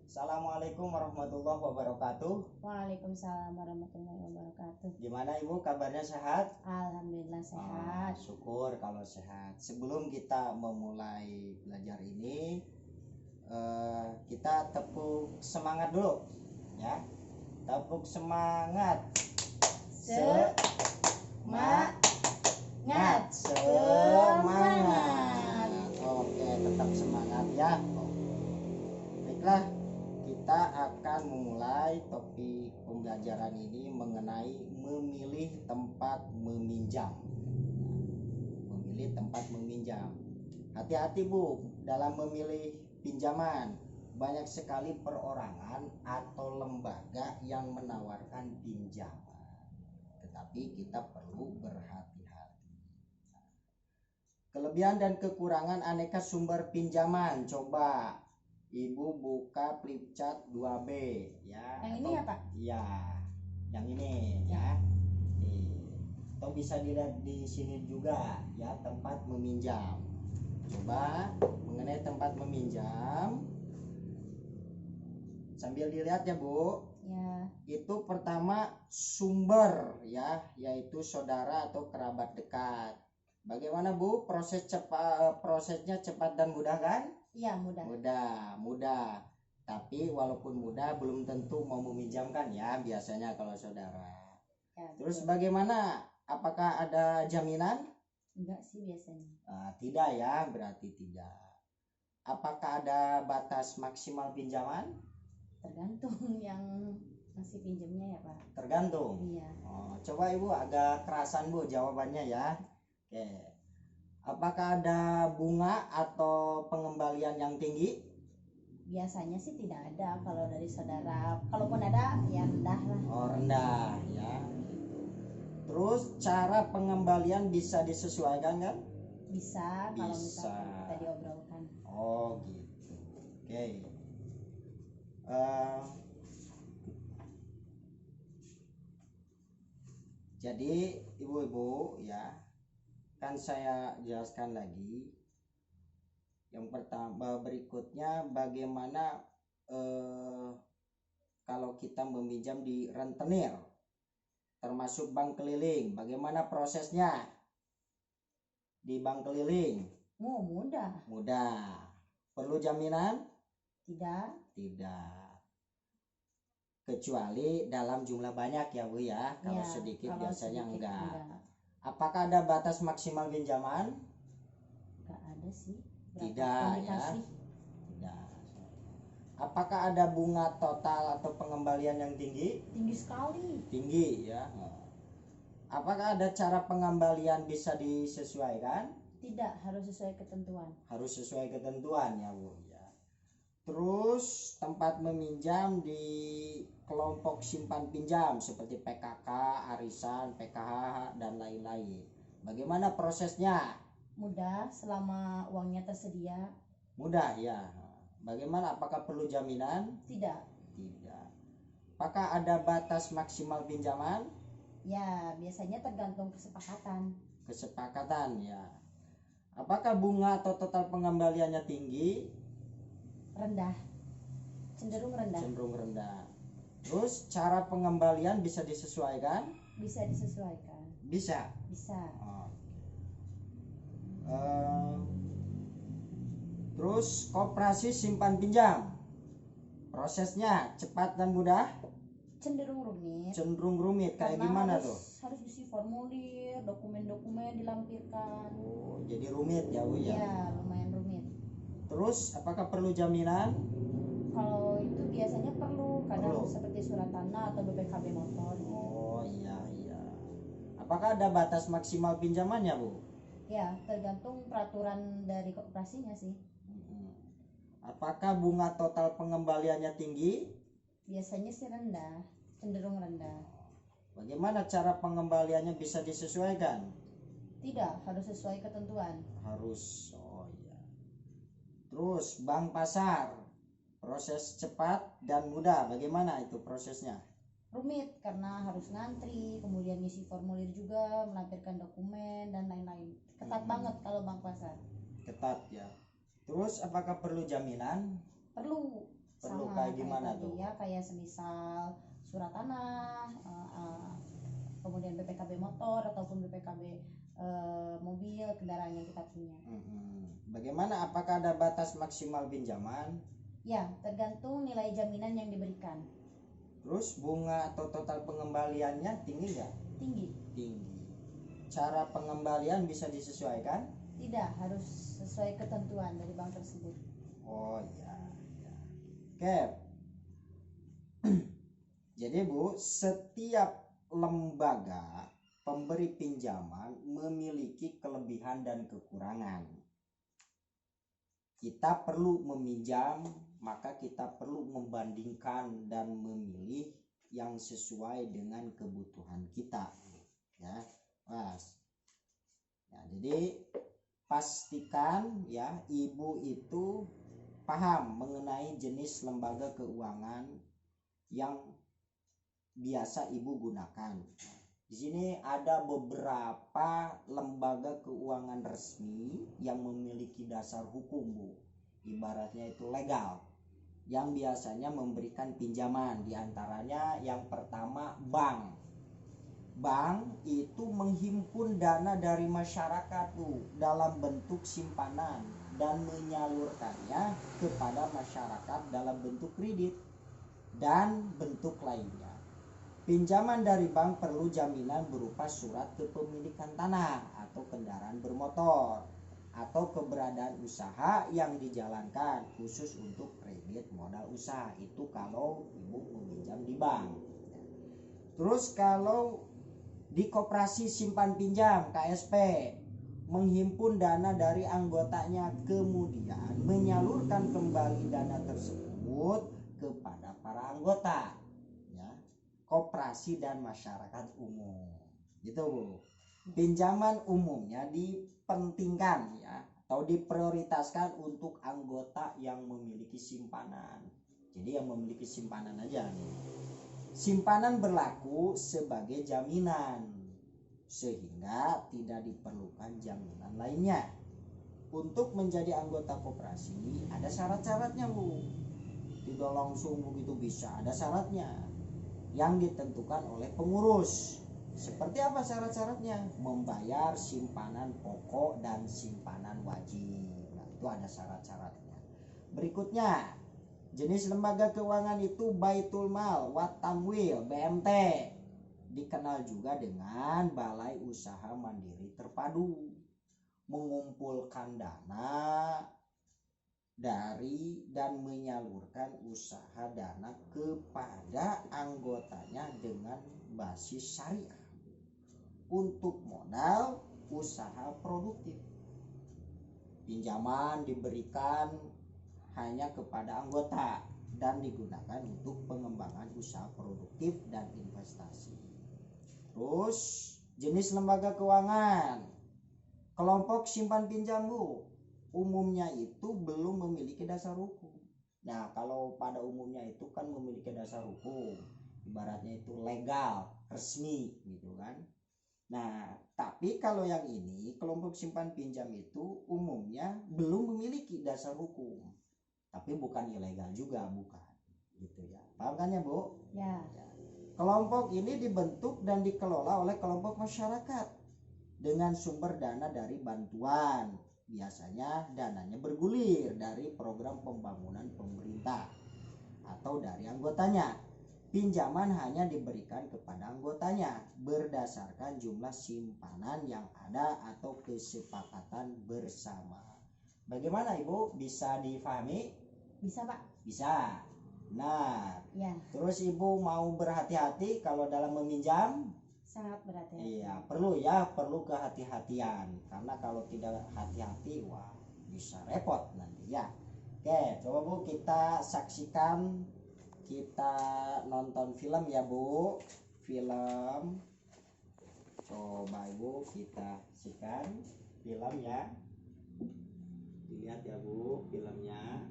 Assalamualaikum warahmatullahi wabarakatuh. Waalaikumsalam warahmatullahi wabarakatuh. Gimana Ibu, kabarnya sehat? Alhamdulillah sehat. Syukur kalau sehat. Sebelum kita memulai belajar ini, kita tepuk semangat dulu, ya. Tepuk semangat. Semangat. Semangat. Oke, tetap semangat ya. Baiklah, kita akan memulai topik pembelajaran ini mengenai memilih tempat meminjam. Memilih tempat meminjam. Hati-hati Bu, dalam memilih pinjaman. Banyak sekali perorangan atau lembaga yang menawarkan pinjaman. Tetapi kita perlu berhati-hati. Kelebihan dan kekurangan aneka sumber pinjaman. Coba Ibu buka Flipchart 2B ya. Yang ini ya Pak? Iya, yang ini ya. Atau bisa dilihat di sini juga ya, tempat meminjam. Coba mengenai tempat meminjam, sambil dilihat ya Bu. Ya. Itu pertama sumber ya, yaitu saudara atau kerabat dekat. Bagaimana Bu? Prosesnya cepat dan mudah kan? Iya, mudah. Mudah. Tapi walaupun mudah belum tentu mau meminjamkan ya, biasanya kalau saudara. Ya, Terus betul. bagaimana? Apakah ada jaminan? Enggak sih biasanya. Tidak ya, berarti tidak. Apakah ada batas maksimal pinjaman? Tergantung yang masih pinjamnya ya Pak. Tergantung. Iya. Coba Ibu agak kerasan Bu jawabannya ya. Oke. Apakah ada bunga atau pengembalian yang tinggi? Biasanya sih tidak ada kalau dari saudara. Kalaupun ada ya rendah lah. Rendah ya. Terus cara pengembalian bisa disesuaikan kan? Bisa kalau Bisa. misalkan kita diobrolkan. Gitu. Oke. Jadi ibu-ibu ya, kan saya jelaskan lagi. Yang pertama, berikutnya bagaimana kalau kita meminjam di rentenir, termasuk bank keliling, bagaimana prosesnya di bank keliling? Mudah. Perlu jaminan? Tidak. Kecuali dalam jumlah banyak ya Bu ya. Kalau Ya, sedikit kalau biasanya sedikit enggak. Apakah ada batas maksimal pinjaman? Enggak ada sih. Tidak ya. Tidak. Apakah ada bunga total atau pengembalian yang tinggi? Tinggi sekali. Tinggi ya. Apakah ada cara pengembalian bisa disesuaikan? Tidak, harus sesuai ketentuan. Harus sesuai ketentuan ya Bu ya. Terus tempat meminjam di kelompok simpan pinjam seperti PKK, arisan, PKH dan lain-lain. Bagaimana prosesnya? Mudah selama uangnya tersedia. Mudah ya. Bagaimana, apakah perlu jaminan? Tidak. Apakah ada batas maksimal pinjaman? Ya, biasanya tergantung Kesepakatan ya. Apakah bunga atau total pengembaliannya tinggi? Rendah. Cenderung rendah. Terus cara pengembalian bisa disesuaikan? Bisa disesuaikan. Bisa. Terus koperasi simpan pinjam, prosesnya cepat dan mudah? Cenderung rumit. Kayak gimana tuh? Harus isi formulir, dokumen-dokumen dilampirkan. Jadi rumit ya Bu ya? Ya, lumayan rumit. Terus apakah perlu jaminan? Kalau itu biasanya perlu, kadang seperti surat tanah atau BPKB motor. Iya. Apakah ada batas maksimal pinjamannya Bu? Ya, tergantung peraturan dari koperasinya sih. Apakah bunga total pengembaliannya tinggi? Biasanya sih rendah, cenderung rendah. Bagaimana cara pengembaliannya bisa disesuaikan? Tidak, harus sesuai ketentuan. Harus. Terus bank pasar, proses cepat dan mudah, bagaimana itu prosesnya? Rumit karena harus ngantri, kemudian ngisi formulir juga, melampirkan dokumen dan lain-lain. Ketat banget kalau bank pasar. Ketat ya. Terus apakah perlu jaminan? Perlu. Sama kayak gimana tadi tuh? ya, kayak semisal surat tanah, kemudian BPKB motor ataupun BPKB mobil kendaraan yang kita punya. Bagaimana, apakah ada batas maksimal pinjaman? Ya, tergantung nilai jaminan yang diberikan. Terus bunga atau total pengembaliannya tinggi nggak? Tinggi. Tinggi. Cara pengembalian bisa disesuaikan? Tidak, harus sesuai ketentuan dari bank tersebut. Oh iya. Oke. Jadi Bu, setiap lembaga pemberi pinjaman memiliki kelebihan dan kekurangan. Kita perlu meminjam, maka kita perlu membandingkan dan memilih yang sesuai dengan kebutuhan kita, ya Mas. Ya, jadi pastikan ya Ibu itu paham mengenai jenis lembaga keuangan yang biasa Ibu gunakan. Di sini ada beberapa lembaga keuangan resmi yang memiliki dasar hukum, Bu. Ibaratnya itu legal, yang biasanya memberikan pinjaman. Di antaranya yang pertama bank. Bank itu menghimpun dana dari masyarakat, Bu, dalam bentuk simpanan dan menyalurkannya kepada masyarakat dalam bentuk kredit dan bentuk lainnya. Pinjaman dari bank perlu jaminan berupa surat kepemilikan tanah atau kendaraan bermotor atau keberadaan usaha yang dijalankan khusus untuk kredit modal usaha. Itu kalau Ibu meminjam di bank. Terus kalau di koperasi simpan pinjam KSP, menghimpun dana dari anggotanya kemudian menyalurkan kembali dana tersebut kepada para anggota, ya, koperasi dan masyarakat umum, gitu Bu. Pinjaman umumnya dipentingkan ya atau diprioritaskan untuk anggota yang memiliki simpanan. Jadi yang memiliki simpanan aja nih. Simpanan berlaku sebagai jaminan sehingga tidak diperlukan jaminan lainnya. Untuk menjadi anggota koperasi ada syarat-syaratnya Bu. Tidak langsung begitu bisa, ada syaratnya yang ditentukan oleh pengurus. Seperti apa syarat-syaratnya? Membayar simpanan pokok dan simpanan wajib. Nah, itu ada syarat-syaratnya. Berikutnya, jenis lembaga keuangan itu Baitul Mal Wat Tamwil BMT, dikenal juga dengan Balai Usaha Mandiri Terpadu, mengumpulkan dana dari dan menyalurkan usaha dana kepada anggotanya dengan basis syariah untuk modal usaha produktif. Pinjaman diberikan hanya kepada anggota dan digunakan untuk pengembangan usaha produktif dan investasi. Terus jenis lembaga keuangan, kelompok simpan pinjam Bu, umumnya itu belum memiliki dasar hukum. Nah, kalau pada umumnya itu kan memiliki dasar hukum, ibaratnya itu legal, resmi gitu kan. Nah, tapi kalau yang ini kelompok simpan pinjam itu umumnya belum memiliki dasar hukum, tapi bukan ilegal juga, bukan gitu ya. Paham kan ya Bu? Ya. Kelompok ini dibentuk dan dikelola oleh kelompok masyarakat dengan sumber dana dari bantuan. Biasanya dananya bergulir dari program pembangunan pemerintah atau dari anggotanya. Pinjaman hanya diberikan kepada anggotanya berdasarkan jumlah simpanan yang ada atau kesepakatan bersama. Bagaimana Ibu? Bisa difahami? Bisa Pak? Bisa. Nah, Ya. Terus Ibu mau berhati-hati kalau dalam meminjam? Sangat berhati-hati. Iya, perlu kehati-hatian, karena kalau tidak hati-hati wah bisa repot nanti ya. Oke, coba Bu kita saksikan, kita nonton film ya Bu. Film. Coba Ibu kita saksikan film ya. Dilihat ya Bu filmnya.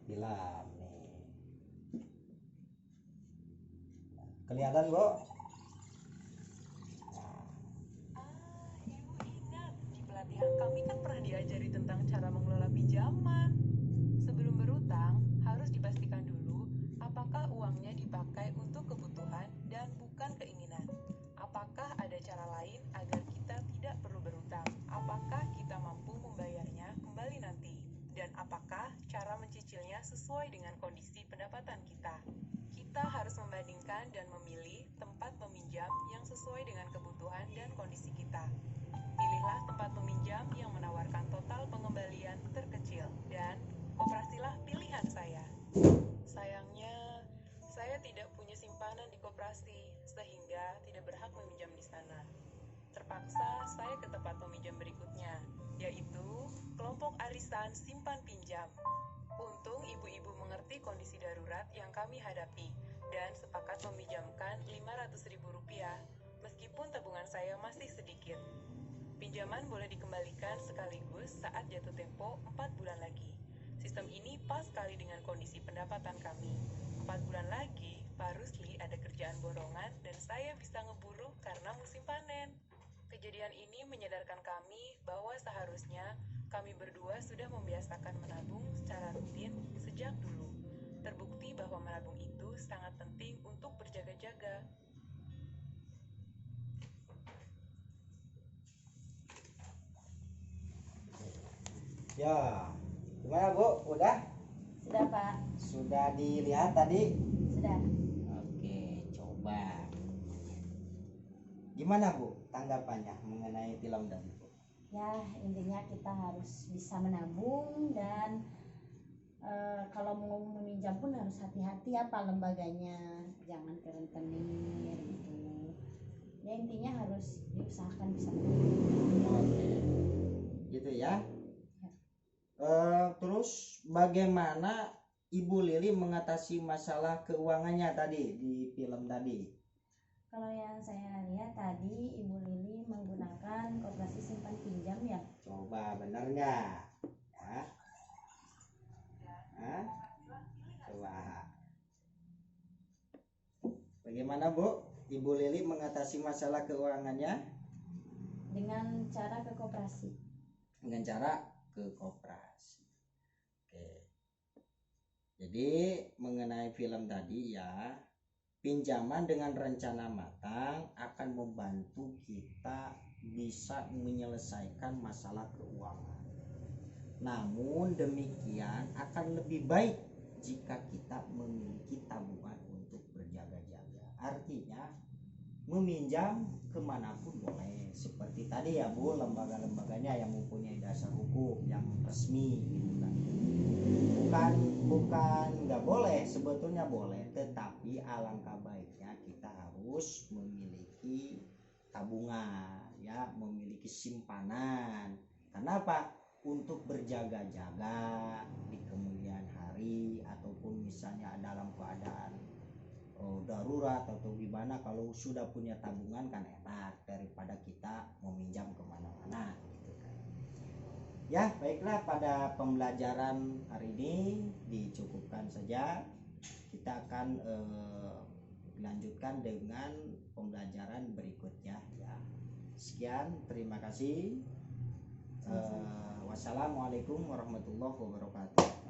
Film nih. Kelihatan Bu? Ibu ingat di pelatihan mempelajari tentang cara mengelola pinjaman. Sebelum berutang, harus dipastikan dulu apakah uangnya dipakai untuk kebutuhan dan bukan keinginan. Apakah ada cara lain agar kita tidak perlu berutang? Apakah kita mampu membayarnya kembali nanti? Dan apakah cara mencicilnya sesuai dengan kondisi pendapatan kita? Kita harus membandingkan dan memilih tempat meminjam yang sesuai dengan kebutuhan dan kondisi kita. Pilihlah tempat peminjam yang menawarkan total pengembalian terkecil dan koperasilah pilihan saya. Sayangnya, saya tidak punya simpanan di koperasi sehingga tidak berhak meminjam di sana. Terpaksa saya ke tempat peminjam berikutnya, yaitu kelompok arisan simpan pinjam. Untung ibu-ibu mengerti kondisi darurat yang kami hadapi dan sepakat meminjamkan Rp500.000 meskipun tabungan saya masih sedikit. Pinjaman boleh dikembalikan sekaligus saat jatuh tempo 4 bulan lagi. Sistem ini pas sekali dengan kondisi pendapatan kami. 4 bulan lagi, Pak Rusli ada kerjaan borongan dan saya bisa ngeburu karena musim panen. Kejadian ini menyadarkan kami bahwa seharusnya kami berdua sudah membiasakan menabung secara rutin sejak dulu. Terbukti bahwa menabung itu sangat penting untuk berjaga-jaga. Ya, gimana Bu? Udah? Sudah Pak, Sudah dilihat tadi? sudah. Oke, coba. Gimana Bu tanggapannya mengenai film tadi Bu? Ya, intinya kita harus bisa menabung dan kalau mau meminjam pun harus hati-hati apa lembaganya, jangan ke rentenir gitu. Ya intinya harus diusahakan bisa menabung. Oke, gitu ya. Terus bagaimana Ibu Lili mengatasi masalah keuangannya tadi di film tadi? Kalau yang saya lihat tadi Ibu Lili menggunakan koperasi simpan pinjam ya. Coba benar nggak? Ya. Hah? Coba. Bagaimana Bu? Ibu Lili mengatasi masalah keuangannya Dengan cara ke koperasi. dengan cara ke koperasi. Oke. Jadi mengenai film tadi ya, pinjaman dengan rencana matang akan membantu kita bisa menyelesaikan masalah keuangan. Namun demikian akan lebih baik jika kita memiliki tabungan untuk berjaga-jaga. Artinya meminjam kemanapun boleh, seperti tadi ya Bu, lembaga-lembaganya yang mempunyai dasar hukum yang resmi gitu kan. Bukan nggak boleh, sebetulnya boleh, tetapi alangkah baiknya kita harus memiliki tabungan ya, memiliki simpanan. Kenapa? Untuk berjaga-jaga di kemudian hari, ataupun misalnya dalam keadaan darurat atau gimana. Kalau sudah punya tabungan kan enak daripada kita meminjam kemana-mana gitu kan. Ya baiklah, pada pembelajaran hari ini dicukupkan saja. Kita akan lanjutkan dengan pembelajaran berikutnya ya. Sekian, terima kasih. Wassalamualaikum warahmatullahi wabarakatuh.